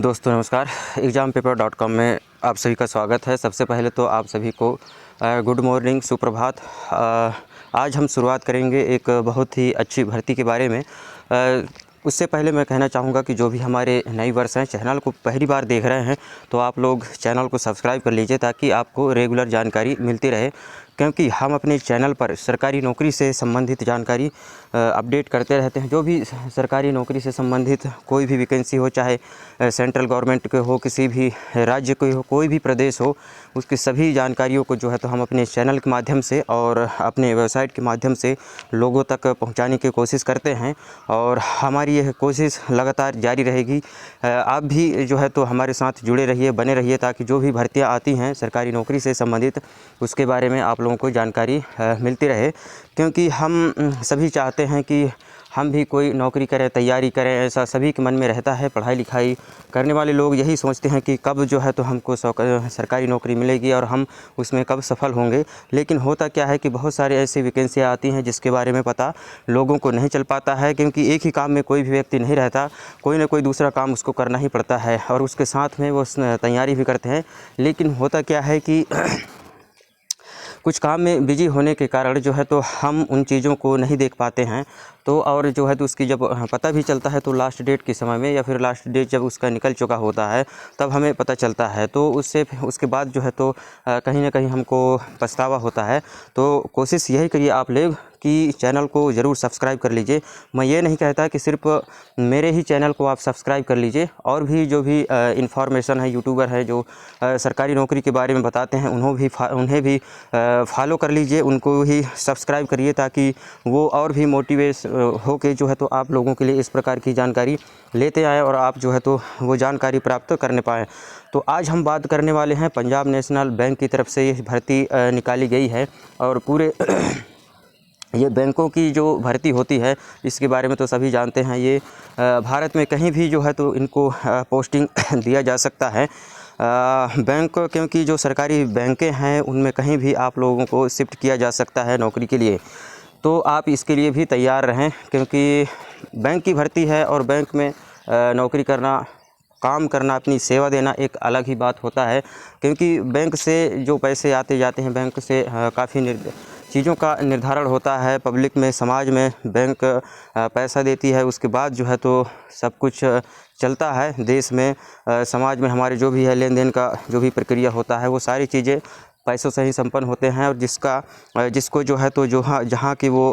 दोस्तों नमस्कार। exampeper.com में आप सभी का स्वागत है। सबसे पहले तो आप सभी को गुड मॉर्निंग, सुप्रभात। आज हम शुरुआत करेंगे एक बहुत ही अच्छी भर्ती के बारे में। उससे पहले मैं कहना चाहूँगा कि जो भी हमारे नए वर्ष हैं, चैनल को पहली बार देख रहे हैं तो आप लोग चैनल को सब्सक्राइब कर लीजिए ताकि आपको रेगुलर जानकारी मिलती रहे, क्योंकि हम अपने चैनल पर सरकारी नौकरी से संबंधित जानकारी अपडेट करते रहते हैं। जो भी सरकारी नौकरी से संबंधित कोई भी वैकेंसी हो, चाहे सेंट्रल गवर्नमेंट के हो, किसी भी राज्य के हो, कोई भी प्रदेश हो, उसकी सभी जानकारियों को जो है तो हम अपने चैनल के माध्यम से और अपने वेबसाइट के माध्यम से लोगों तक पहुंचाने की कोशिश करते हैं और हमारी यह कोशिश लगातार जारी रहेगी। आप भी जो है तो हमारे साथ जुड़े रहिए, बने रहिए, ताकि जो भी भर्तियाँ आती हैं सरकारी नौकरी से संबंधित उसके बारे में आप लोगों को जानकारी मिलती रहे, क्योंकि हम सभी चाहते हैं कि हम भी कोई नौकरी करें, तैयारी करें। ऐसा सभी के मन में रहता है। पढ़ाई लिखाई करने वाले लोग यही सोचते हैं कि कब जो है तो हमको सरकारी नौकरी मिलेगी और हम उसमें कब सफल होंगे। लेकिन होता क्या है कि बहुत सारे ऐसी वैकेंसियाँ आती हैं जिसके बारे में पता लोगों को नहीं चल पाता है, क्योंकि एक ही काम में कोई भी व्यक्ति नहीं रहता, कोई ना कोई दूसरा काम उसको करना ही पड़ता है और उसके साथ में वो तैयारी भी करते हैं। लेकिन होता क्या है कि कुछ काम में बिजी होने के कारण जो है तो हम उन चीज़ों को नहीं देख पाते हैं। तो और जो है तो उसकी जब पता भी चलता है तो लास्ट डेट के समय में, या फिर लास्ट डेट जब उसका निकल चुका होता है तब हमें पता चलता है। तो उसके बाद जो है तो कहीं ना कहीं हमको पछतावा होता है। तो कोशिश यही करिए आप लोग कि चैनल को ज़रूर सब्सक्राइब कर लीजिए। मैं ये नहीं कहता कि सिर्फ मेरे ही चैनल को आप सब्सक्राइब कर लीजिए, और भी जो भी इन्फॉर्मेशन है, यूट्यूबर है जो सरकारी नौकरी के बारे में बताते हैं उन्हें भी फॉलो कर लीजिए, उनको ही सब्सक्राइब करिए, ताकि वो और भी मोटिवेट हो के जो है तो आप लोगों के लिए इस प्रकार की जानकारी लेते आए और आप जो है तो वो जानकारी प्राप्त करने पाएँ। तो आज हम बात करने वाले हैं पंजाब नेशनल बैंक की तरफ से ये भर्ती निकाली गई है, और पूरे ये बैंकों की जो भर्ती होती है इसके बारे में तो सभी जानते हैं। ये भारत में कहीं भी जो है तो इनको पोस्टिंग दिया जा सकता है। बैंक, क्योंकि जो सरकारी बैंकें हैं उनमें कहीं भी आप लोगों को शिफ्ट किया जा सकता है नौकरी के लिए। तो आप इसके लिए भी तैयार रहें, क्योंकि बैंक की भर्ती है और बैंक में नौकरी करना, काम करना, अपनी सेवा देना एक अलग ही बात होता है। क्योंकि बैंक से जो पैसे आते जाते हैं, बैंक से काफ़ी चीज़ों का निर्धारण होता है। पब्लिक में, समाज में बैंक पैसा देती है, उसके बाद जो है तो सब कुछ चलता है। देश में, समाज में हमारे जो भी है लेन देन का जो भी प्रक्रिया होता है वो सारी चीज़ें पैसों से ही संपन्न होते हैं। और जिसको जो है तो जहाँ के वो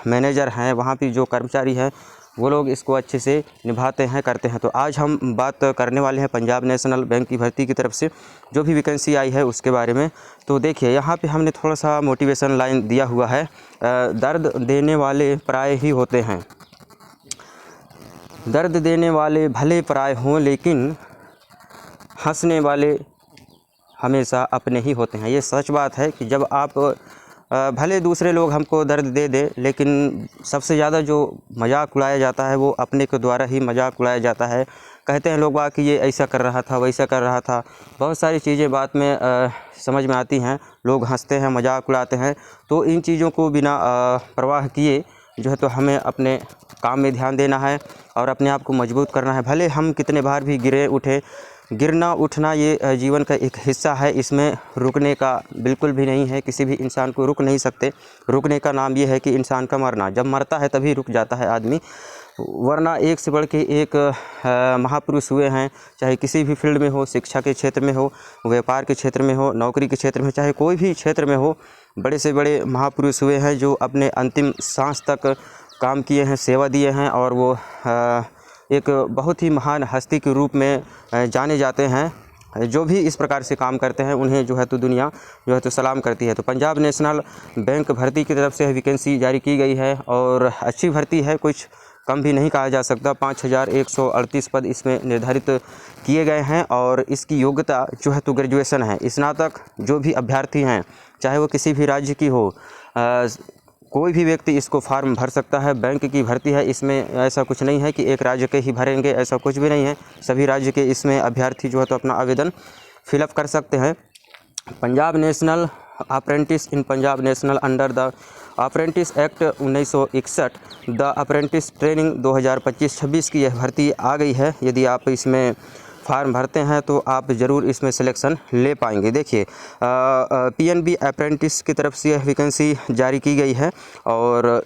मैनेजर हैं, वहाँ पे जो कर्मचारी हैं वो लोग इसको अच्छे से निभाते हैं, करते हैं। तो आज हम बात करने वाले हैं पंजाब नेशनल बैंक की भर्ती की तरफ से जो भी वैकेंसी आई है उसके बारे में। तो देखिए यहाँ पे हमने थोड़ा सा मोटिवेशन लाइन दिया हुआ है। दर्द देने वाले पराये ही होते हैं, दर्द देने वाले भले पराये हों, लेकिन हंसने वाले हमेशा अपने ही होते हैं। ये सच बात है कि जब आप भले दूसरे लोग हमको दर्द दे दे, लेकिन सबसे ज़्यादा जो मजाक उड़ाया जाता है वो अपने के द्वारा ही मजाक उड़ाया जाता है। कहते हैं लोग बात कि ये ऐसा कर रहा था, वैसा कर रहा था, बहुत सारी चीज़ें बात में समझ में आती हैं। लोग हंसते हैं, मजाक उड़ाते हैं। तो इन चीज़ों को बिना परवाह किए जो है तो हमें अपने काम में ध्यान देना है और अपने आप को मजबूत करना है। भले हम कितने बार भी गिरे उठे, गिरना उठना ये जीवन का एक हिस्सा है, इसमें रुकने का बिल्कुल भी नहीं है। किसी भी इंसान को रुक नहीं सकते। रुकने का नाम ये है कि इंसान का मरना। जब मरता है तभी रुक जाता है आदमी, वरना एक से बढ़ के एक महापुरुष हुए हैं, चाहे किसी भी फील्ड में हो, शिक्षा के क्षेत्र में हो, व्यापार के क्षेत्र में हो, नौकरी के क्षेत्र में, चाहे कोई भी क्षेत्र में हो, बड़े से बड़े महापुरुष हुए हैं जो अपने अंतिम सांस तक काम किए हैं, सेवा दिए हैं, और वो एक बहुत ही महान हस्ती के रूप में जाने जाते हैं। जो भी इस प्रकार से काम करते हैं उन्हें जो है तो दुनिया जो है तो सलाम करती है। तो पंजाब नेशनल बैंक भर्ती की तरफ से वैकेंसी जारी की गई है और अच्छी भर्ती है, कुछ कम भी नहीं कहा जा सकता। 5138 पद इसमें निर्धारित किए गए हैं और इसकी योग्यता जो है तो ग्रेजुएशन है। स्नातक जो भी अभ्यर्थी हैं, चाहे वो किसी भी राज्य की हो, कोई भी व्यक्ति इसको फॉर्म भर सकता है। बैंक की भर्ती है, इसमें ऐसा कुछ नहीं है कि एक राज्य के ही भरेंगे, ऐसा कुछ भी नहीं है। सभी राज्य के इसमें अभ्यर्थी जो है तो अपना आवेदन फिलअप कर सकते हैं। Punjab national apprentice in Punjab national under the apprentice act 1961, the apprentice training 2025-26 की यह भर्ती आ गई है। यदि आप इसमें फार्म भरते हैं तो आप ज़रूर इसमें सिलेक्शन ले पाएंगे। देखिए PNB अप्रेंटिस की तरफ से यह वैकेंसी जारी की गई है और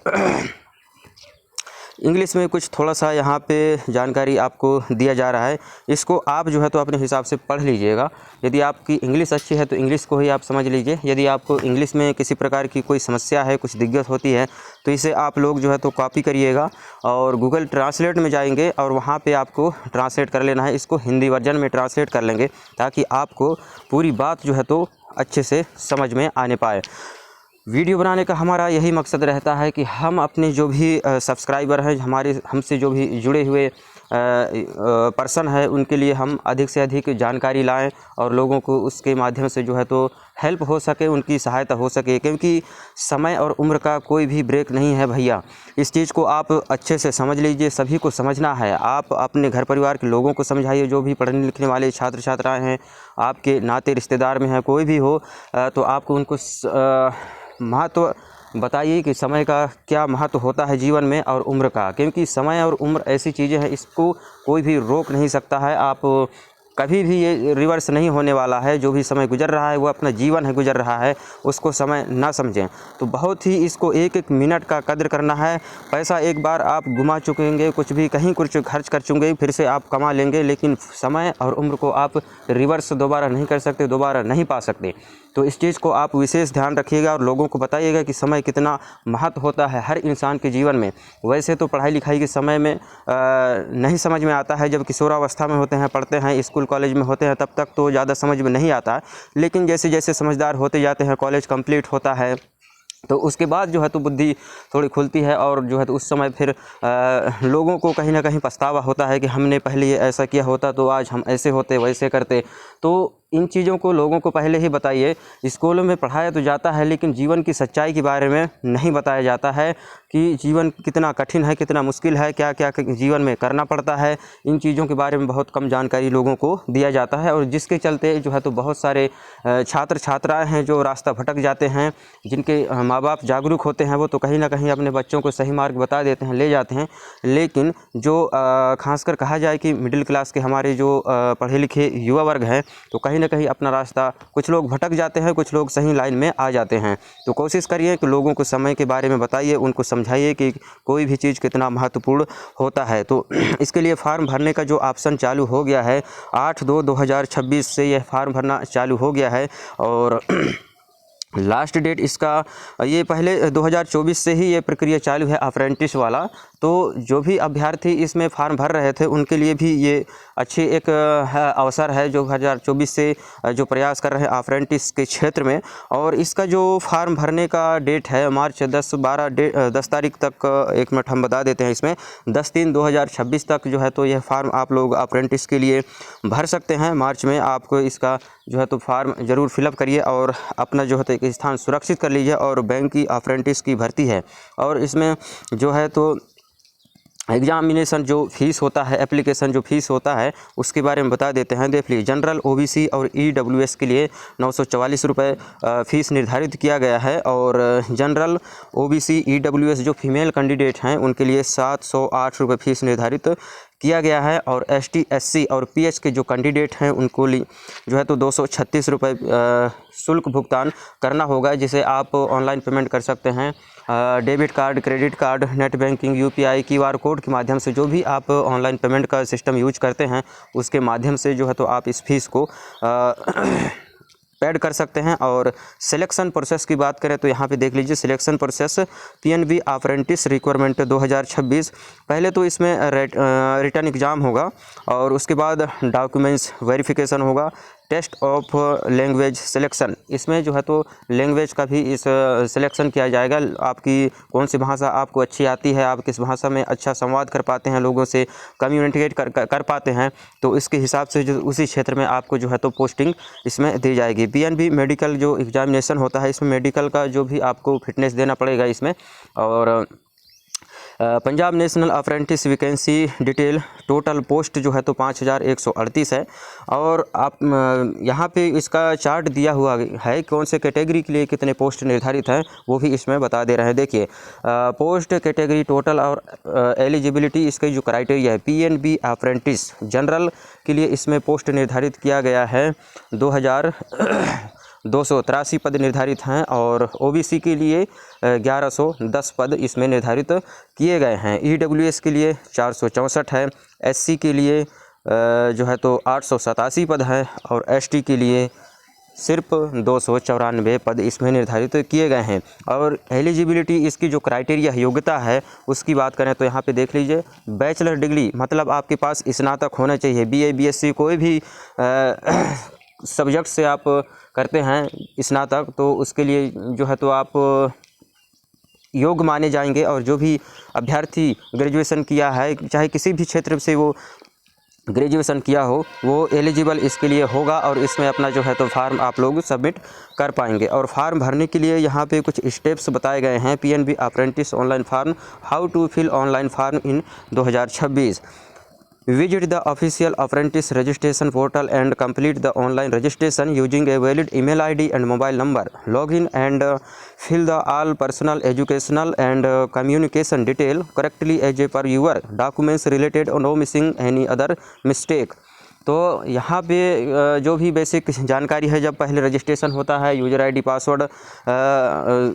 इंग्लिश में कुछ थोड़ा सा यहाँ पे जानकारी आपको दिया जा रहा है। इसको आप जो है तो अपने हिसाब से पढ़ लीजिएगा। यदि आपकी इंग्लिश अच्छी है तो इंग्लिश को ही आप समझ लीजिए। यदि आपको इंग्लिश में किसी प्रकार की कोई समस्या है, कुछ दिक्कत होती है, तो इसे आप लोग जो है तो कॉपी करिएगा और गूगल ट्रांसलेट में जाएंगे और वहाँ पर आपको ट्रांसलेट कर लेना है। इसको हिंदी वर्जन में ट्रांसलेट कर लेंगे ताकि आपको पूरी बात जो है तो अच्छे से समझ में आने पाए। वीडियो बनाने का हमारा यही मकसद रहता है कि हम अपने जो भी सब्सक्राइबर हैं, हमसे जो भी जुड़े हुए पर्सन है, उनके लिए हम अधिक से अधिक जानकारी लाएं और लोगों को उसके माध्यम से जो है तो हेल्प हो सके, उनकी सहायता हो सके। क्योंकि समय और उम्र का कोई भी ब्रेक नहीं है भैया। इस चीज़ को आप अच्छे से समझ लीजिए। सभी को समझना है। आप अपने घर परिवार के लोगों को समझाइए, जो भी पढ़ने लिखने वाले छात्र छात्राएँ हैं, आपके नाते रिश्तेदार में हैं, कोई भी हो, तो आपको उनको महत्व बताइए कि समय का क्या महत्व होता है जीवन में और उम्र का। क्योंकि समय और उम्र ऐसी चीज़ें हैं, इसको कोई भी रोक नहीं सकता है। आप कभी भी ये रिवर्स नहीं होने वाला है। जो भी समय गुजर रहा है वो अपना जीवन है गुजर रहा है, उसको समय ना समझें। तो बहुत ही इसको एक एक मिनट का कदर करना है। पैसा एक बार आप घुमा चुकेंगे, कुछ भी कहीं कुछ खर्च कर चुकेंगे, फिर से आप कमा लेंगे, लेकिन समय और उम्र को आप रिवर्स दोबारा नहीं कर सकते, दोबारा नहीं पा सकते। तो इस चीज़ को आप विशेष ध्यान रखिएगा और लोगों को बताइएगा कि समय कितना महत्व होता है हर इंसान के जीवन में। वैसे तो पढ़ाई लिखाई के समय में नहीं समझ में आता है। जब किशोरावस्था में होते हैं, पढ़ते हैं, स्कूल कॉलेज में होते हैं, तब तक तो ज़्यादा समझ में नहीं आता है। लेकिन जैसे जैसे समझदार होते जाते हैं, कॉलेज कंप्लीट होता है, तो उसके बाद जो है तो बुद्धि थोड़ी खुलती है और जो है तो उस समय फिर लोगों को कहीं ना कहीं पछतावा होता है कि हमने पहले ये ऐसा किया होता तो आज हम ऐसे होते, वैसे करते। तो इन चीज़ों को लोगों को पहले ही बताइए। स्कूलों में पढ़ाया तो जाता है, लेकिन जीवन की सच्चाई के बारे में नहीं बताया जाता है कि जीवन कितना कठिन है, कितना मुश्किल है, क्या क्या जीवन में करना पड़ता है। इन चीज़ों के बारे में बहुत कम जानकारी लोगों को दिया जाता है और जिसके चलते जो है तो बहुत सारे छात्र छात्राएँ हैं जो रास्ता भटक जाते हैं। जिनके माँ बाप जागरूक होते हैं वो तो कहीं ना कहीं अपने बच्चों को सही मार्ग बता देते हैं, ले जाते हैं। लेकिन जो खासकर कहा जाए कि मिडिल क्लास के हमारे जो पढ़े लिखे युवा वर्ग हैं, तो कहीं ना कहीं अपना रास्ता, कुछ लोग भटक जाते हैं, कुछ लोग सही लाइन में आ जाते हैं। तो कोशिश करिए कि लोगों को समय के बारे में बताइए, उनको समझाइए कि कोई भी चीज़ कितना महत्वपूर्ण होता है। तो इसके लिए फार्म भरने का जो ऑप्शन चालू हो गया है, 8/2/2026 से यह फार्म भरना चालू हो गया है और लास्ट डेट इसका ये पहले 2024 से ही ये प्रक्रिया चालू है अप्रेंटिस वाला। तो जो भी अभ्यर्थी इसमें फार्म भर रहे थे उनके लिए भी ये अच्छी एक अवसर है, जो 2024 से जो प्रयास कर रहे हैं अप्रेंटिस के क्षेत्र में। और इसका जो फार्म भरने का डेट है मार्च 10 तारीख तक, एक मिनट हम बता देते हैं, इसमें 10/3/2026 तक जो है तो यह फार्म आप लोग अप्रेंटिस के लिए भर सकते हैं। मार्च में आपको इसका जो है तो फार्म ज़रूर फिलअप करिए और अपना जो है तो एक स्थान सुरक्षित कर लीजिए। और बैंक की अप्रेंटिस की भर्ती है और इसमें जो है तो एग्जामिनेशन जो फीस होता है, एप्लीकेशन जो फीस होता है, उसके बारे में बता देते हैं। देख लीजिए, जनरल OBC और EWS के लिए 944 रुपये फ़ीस निर्धारित किया गया है और जनरल OBC EWS जो फीमेल कैंडिडेट हैं उनके लिए 708 रुपये फ़ीस निर्धारित किया गया है। और ST SC और PH के जो कैंडिडेट हैं उनको जो है तो 236 रुपये शुल्क भुगतान करना होगा, जिसे आप ऑनलाइन पेमेंट कर सकते हैं। Debit card, credit card, net banking, UPI, QR code के माध्यम से, जो भी आप ऑनलाइन पेमेंट का सिस्टम यूज करते हैं उसके माध्यम से जो है तो आप इस फीस को पेड कर सकते हैं। और सिलेक्शन प्रोसेस की बात करें तो यहाँ पे देख लीजिए, selection process PNB apprentice requirement 2026। पहले तो इसमें रिटन एग्ज़ाम होगा और उसके बाद डॉक्यूमेंट्स वेरिफिकेशन होगा, टेस्ट ऑफ लैंग्वेज सिलेक्शन, इसमें जो है तो लैंग्वेज का भी इस सिलेक्शन किया जाएगा। आपकी कौन सी भाषा आपको अच्छी आती है, आप किस भाषा में अच्छा संवाद कर पाते हैं, लोगों से कम्युनिकेट कर पाते हैं, तो इसके हिसाब से जो उसी क्षेत्र में आपको जो है तो पोस्टिंग इसमें दी जाएगी। PNB मेडिकल जो एग्जामिनेशन होता है, इसमें मेडिकल का जो भी आपको फिटनेस देना पड़ेगा इसमें। और Punjab national apprentice vacancy detail total post जो है तो 5138 है। और आप यहाँ पे इसका चार्ट दिया हुआ है कौन से कैटेगरी के लिए कितने पोस्ट निर्धारित हैं वो भी इसमें बता दे रहे हैं। देखिए पोस्ट कैटेगरी टोटल और एलिजिबिलिटी इसके जो क्राइटेरिया है PNB अप्रेंटिस जनरल के लिए इसमें पोस्ट निर्धारित किया गया है 2283 पद निर्धारित हैं और OBC के लिए 1110 पद इसमें निर्धारित किए गए हैं। EWS के लिए 464 है, SC के लिए जो है तो 887 पद हैं और ST के लिए सिर्फ 294 पद इसमें निर्धारित किए गए हैं। और एलिजिबिलिटी इसकी जो क्राइटेरिया योग्यता है उसकी बात करें तो यहाँ पे देख लीजिए बैचलर डिग्री मतलब आपके पास स्नातक होना चाहिए। BA BSc कोई भी सब्जेक्ट से आप करते हैं स्नातक तो उसके लिए जो है तो आप योग्य माने जाएंगे। और जो भी अभ्यर्थी ग्रेजुएशन किया है चाहे किसी भी क्षेत्र से वो ग्रेजुएशन किया हो वो एलिजिबल इसके लिए होगा और इसमें अपना जो है तो फार्म आप लोग सबमिट कर पाएंगे। और फार्म भरने के लिए यहाँ पे कुछ स्टेप्स बताए गए हैं। PNB apprentice online form, how to fill online form in 2026। Visit the official apprentice registration portal and complete the online registration using a valid email ID and mobile number. Log in and fill the all personal, educational and communication detail correctly as per your documents related or no missing any other mistake. तो यहाँ पे जो भी basic जानकारी है जब पहले registration होता है यूज़र ID पासवर्ड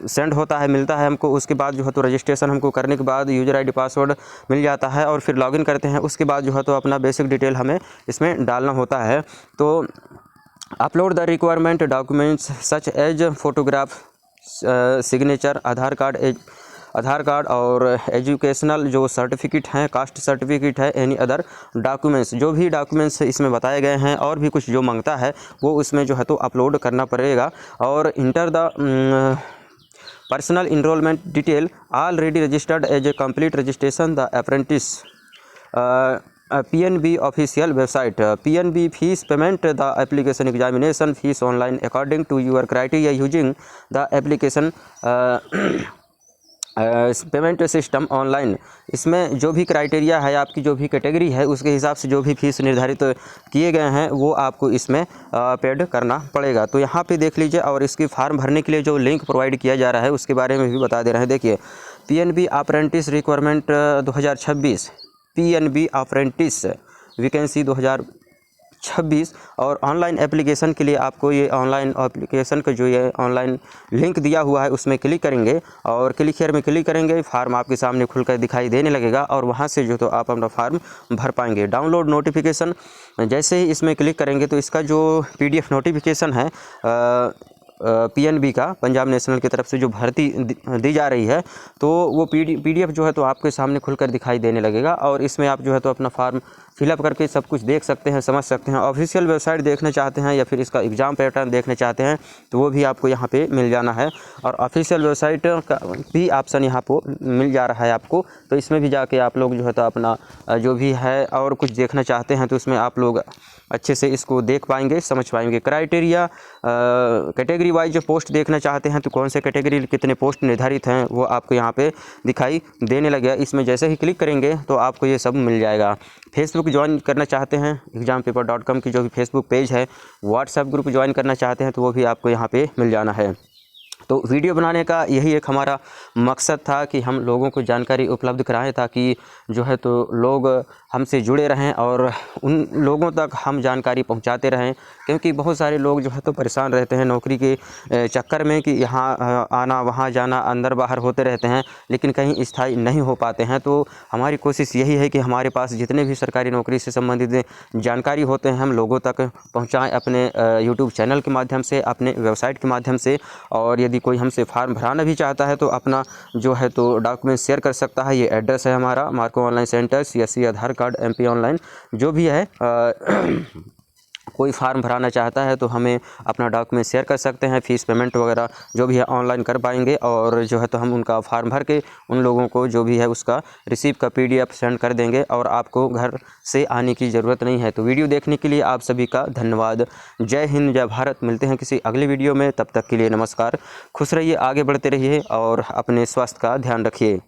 सेंड होता है मिलता है हमको, उसके बाद जो है तो रजिस्ट्रेशन हमको करने के बाद यूज़र ID पासवर्ड मिल जाता है और फिर लॉगिन करते हैं। उसके बाद जो है तो अपना बेसिक डिटेल हमें इसमें डालना होता है। तो upload the requirement documents such as photograph, signature, Aadhaar card और एजुकेशनल जो सर्टिफिकेट हैं, कास्ट सर्टिफिकेट है, एनी अदर डॉक्यूमेंट्स, जो भी डॉक्यूमेंट्स इसमें बताए गए हैं और भी कुछ जो मांगता है वो उसमें जो है तो अपलोड करना पड़ेगा। और enter the personal enrolment detail already registered as a complete registration the apprentice PNB official website. PNB fees payment the application examination fees online according to your criteria using the application payment system online. इसमें जो भी criteria है आपकी जो भी category है उसके हिसाब से जो भी फीस निर्धारित किए गए हैं वो आपको इसमें पेड करना पड़ेगा। तो यहाँ पे देख लीजिए। और इसकी फार्म भरने के लिए जो लिंक प्रोवाइड किया जा रहा है उसके बारे में भी बता दे रहे हैं। देखिए PNB apprentice requirement 2026 PNB apprentice vacancy 2026 और ऑनलाइन एप्लीकेशन के लिए आपको ये ऑनलाइन एप्लीकेशन का जो ये ऑनलाइन लिंक दिया हुआ है उसमें क्लिक करेंगे और क्लिक हियर में क्लिक करेंगे, फार्म आपके सामने खुलकर दिखाई देने लगेगा और वहाँ से जो तो आप अपना फार्म भर पाएंगे। डाउनलोड नोटिफिकेशन, जैसे ही इसमें क्लिक करेंगे तो इसका जो PDF नोटिफिकेशन है PNB का, पंजाब नेशनल की तरफ से जो भर्ती दी जा रही है तो वो PDF जो है तो आपके सामने खुलकर दिखाई देने लगेगा और इसमें आप जो है तो अपना फार्म फिलअप करके सब कुछ देख सकते हैं, समझ सकते हैं। ऑफिशियल वेबसाइट देखना चाहते हैं या फिर इसका एग्ज़ाम पैटर्न देखना चाहते हैं तो वो भी आपको यहाँ पे मिल जाना है। और ऑफिशियल वेबसाइट का भी ऑप्शन यहाँ पर मिल जा रहा है आपको, तो इसमें भी जाके आप लोग जो है तो अपना जो भी है और कुछ देखना चाहते हैं तो इसमें आप लोग अच्छे से इसको देख पाएंगे, समझ पाएंगे। क्राइटेरिया कैटेगरी वाइज जो पोस्ट देखना चाहते हैं तो कौन से कैटेगरी कितने पोस्ट निर्धारित हैं वो आपको यहाँ पे दिखाई देने लगेगा। इसमें जैसे ही क्लिक करेंगे तो आपको ये सब मिल जाएगा। फेसबुक ज्वाइन करना चाहते हैं exampaper.com की जो भी फेसबुक पेज है, व्हाट्सएप ग्रुप ज्वाइन करना चाहते हैं तो वो भी आपको यहाँ पे मिल जाना है। तो वीडियो बनाने का यही एक हमारा मकसद था कि हम लोगों को जानकारी उपलब्ध कराएं ताकि जो है तो लोग हमसे जुड़े रहें और उन लोगों तक हम जानकारी पहुंचाते रहें, क्योंकि बहुत सारे लोग जो है तो परेशान रहते हैं नौकरी के चक्कर में कि यहाँ आना वहाँ जाना अंदर बाहर होते रहते हैं लेकिन कहीं स्थायी नहीं हो पाते हैं। तो हमारी कोशिश यही है कि हमारे पास जितने भी सरकारी नौकरी से संबंधित जानकारी होते हैं हम लोगों तक पहुँचाएँ अपने यूट्यूब चैनल के माध्यम से, अपने वेबसाइट के माध्यम से। और यदि कोई हमसे फार्म भराना भी चाहता है तो अपना जो है तो डॉक्यूमेंट शेयर कर सकता है। ये एड्रेस है हमारा, मार्को ऑनलाइन सेंटर, CSC आधार कार्ड, MP ऑनलाइन, जो भी है कोई फार्म भराना चाहता है तो हमें अपना डॉक्यूमेंट शेयर कर सकते हैं। फ़ीस पेमेंट वगैरह जो भी है ऑनलाइन कर पाएंगे और जो है तो हम उनका फार्म भर के उन लोगों को जो भी है उसका रिसीव का PDF सेंड कर देंगे और आपको घर से आने की ज़रूरत नहीं है। तो वीडियो देखने के लिए आप सभी का धन्यवाद। जय हिंद, जय भारत। मिलते हैं किसी अगले वीडियो में, तब तक के लिए नमस्कार। खुश रहिए, आगे बढ़ते रहिए और अपने स्वास्थ्य का ध्यान रखिए।